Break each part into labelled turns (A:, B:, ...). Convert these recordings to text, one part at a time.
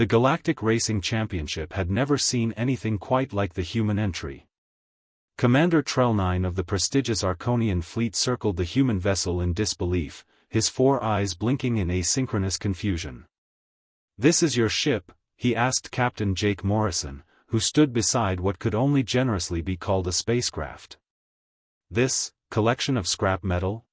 A: The Galactic Racing Championship had never seen anything quite like the human entry. Commander Trell9 of the prestigious Arconian fleet circled the human vessel in disbelief, his 4 eyes blinking in asynchronous confusion. "This is your ship?" he asked Captain Jake Morrison, who stood beside what could only generously be called a spacecraft. "This collection of scrap metal?"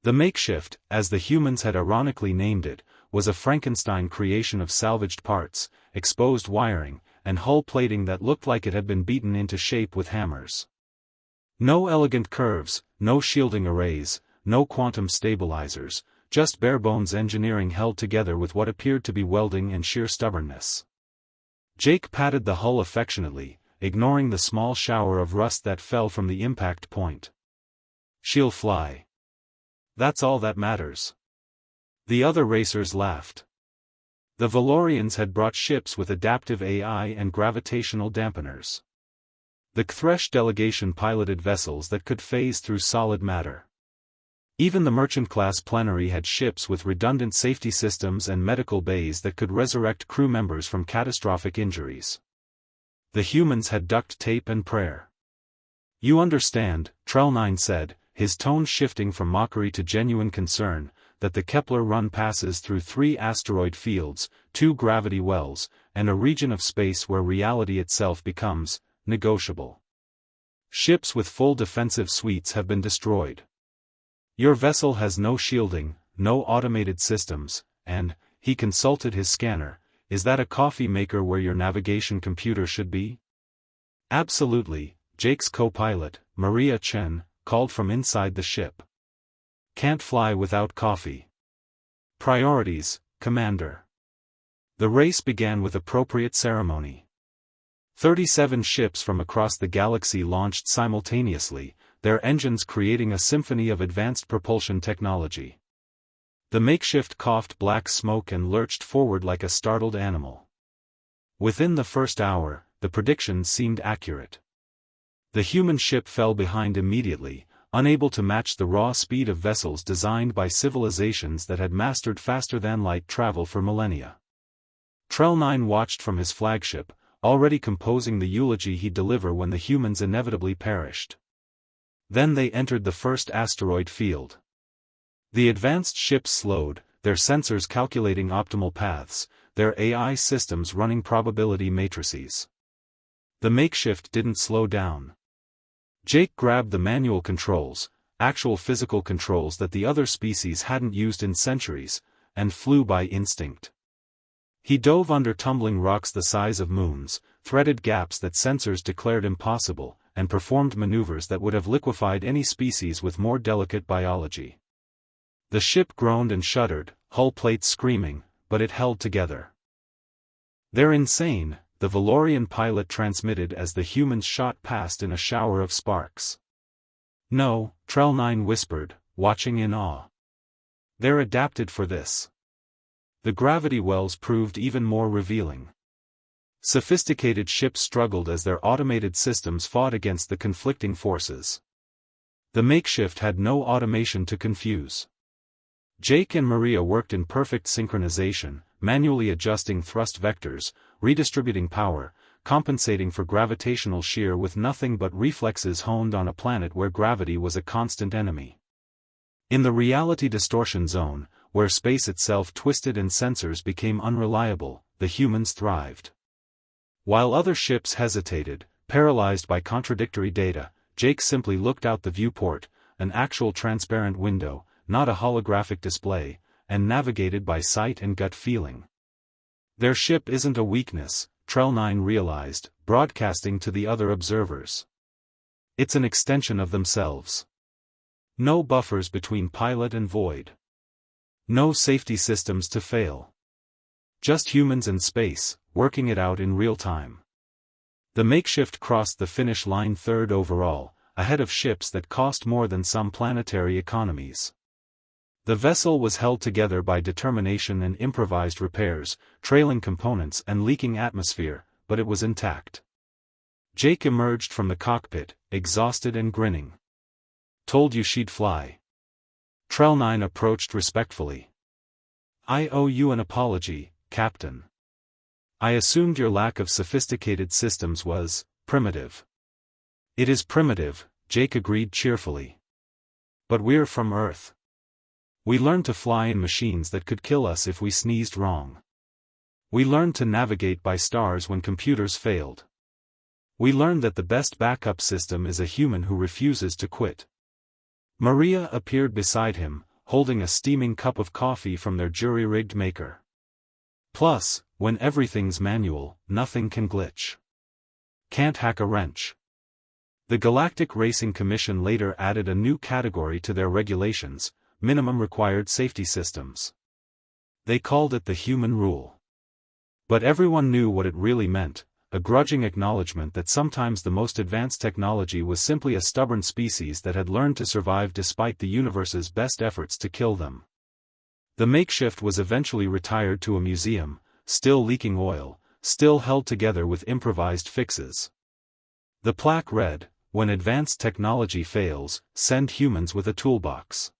A: The makeshift, as the humans had ironically named it, was a Frankenstein creation of salvaged parts, exposed wiring, and hull plating that looked like it had been beaten into shape with hammers. No elegant curves, no shielding arrays, no quantum stabilizers, just bare-bones engineering held together with what appeared to be welding and sheer stubbornness. Jake patted the hull affectionately, ignoring the small shower of rust that fell from the impact point. "She'll fly. That's all that matters." The other racers laughed. The Valorians had brought ships with adaptive AI and gravitational dampeners. The Kthresh delegation piloted vessels that could phase through solid matter. Even the merchant-class Plenary had ships with redundant safety systems and medical bays that could resurrect crew members from catastrophic injuries. The humans had duct tape and prayer. "You understand," Trell9 said, his tone shifting from mockery to genuine concern, that the Kepler run passes through 3 asteroid fields, 2 gravity wells, and a region of space where reality itself becomes negotiable. Ships with full defensive suites have been destroyed. Your vessel has no shielding, no automated systems, and," he consulted his scanner, "is that a coffee maker where your navigation computer should be?" "Absolutely," Jake's co-pilot, Maria Chen, called from inside the ship. "Can't fly without coffee." "Priorities, Commander." The race began with appropriate ceremony. 37 ships from across the galaxy launched simultaneously, their engines creating a symphony of advanced propulsion technology. The makeshift coughed black smoke and lurched forward like a startled animal. Within the first hour, the predictions seemed accurate. The human ship fell behind immediately, unable to match the raw speed of vessels designed by civilizations that had mastered faster-than-light travel for millennia. Trell9 watched from his flagship, already composing the eulogy he'd deliver when the humans inevitably perished. Then they entered the first asteroid field. The advanced ships slowed, their sensors calculating optimal paths, their AI systems running probability matrices. The makeshift didn't slow down. Jake grabbed the manual controls, actual physical controls that the other species hadn't used in centuries, and flew by instinct. He dove under tumbling rocks the size of moons, threaded gaps that sensors declared impossible, and performed maneuvers that would have liquefied any species with more delicate biology. The ship groaned and shuddered, hull plates screaming, but it held together. "They're insane," the Valorian pilot transmitted as the humans shot past in a shower of sparks. "No," Trell9 whispered, watching in awe. "They're adapted for this." The gravity wells proved even more revealing. Sophisticated ships struggled as their automated systems fought against the conflicting forces. The makeshift had no automation to confuse. Jake and Maria worked in perfect synchronization, manually adjusting thrust vectors, redistributing power, compensating for gravitational shear with nothing but reflexes honed on a planet where gravity was a constant enemy. In the reality distortion zone, where space itself twisted and sensors became unreliable, the humans thrived. While other ships hesitated, paralyzed by contradictory data, Jake simply looked out the viewport, an actual transparent window, not a holographic display, and navigated by sight and gut feeling. Their ship isn't a weakness, Trell9 realized, broadcasting to the other observers. It's an extension of themselves. No buffers between pilot and void. No safety systems to fail. Just humans and space, working it out in real time. The makeshift crossed the finish line third overall, ahead of ships that cost more than some planetary economies. The vessel was held together by determination and improvised repairs, trailing components and leaking atmosphere, but it was intact. Jake emerged from the cockpit, exhausted and grinning. "Told you she'd fly." Trell9 approached respectfully. "I owe you an apology, Captain." I assumed your lack of sophisticated systems was primitive. It is primitive, Jake agreed cheerfully. But we're from Earth. We learned to fly in machines that could kill us if we sneezed wrong. We learned to navigate by stars when computers failed. We learned that the best backup system is a human who refuses to quit. Maria appeared beside him, holding a steaming cup of coffee from their jury-rigged maker. Plus, when everything's manual, nothing can glitch. Can't hack a wrench. The Galactic Racing Commission later added a new category to their regulations: minimum required safety systems. They called it the human rule. But everyone knew what it really meant, a grudging acknowledgement that sometimes the most advanced technology was simply a stubborn species that had learned to survive despite the universe's best efforts to kill them. The makeshift was eventually retired to a museum, still leaking oil, still held together with improvised fixes. The plaque read, "When advanced technology fails, send humans with a toolbox."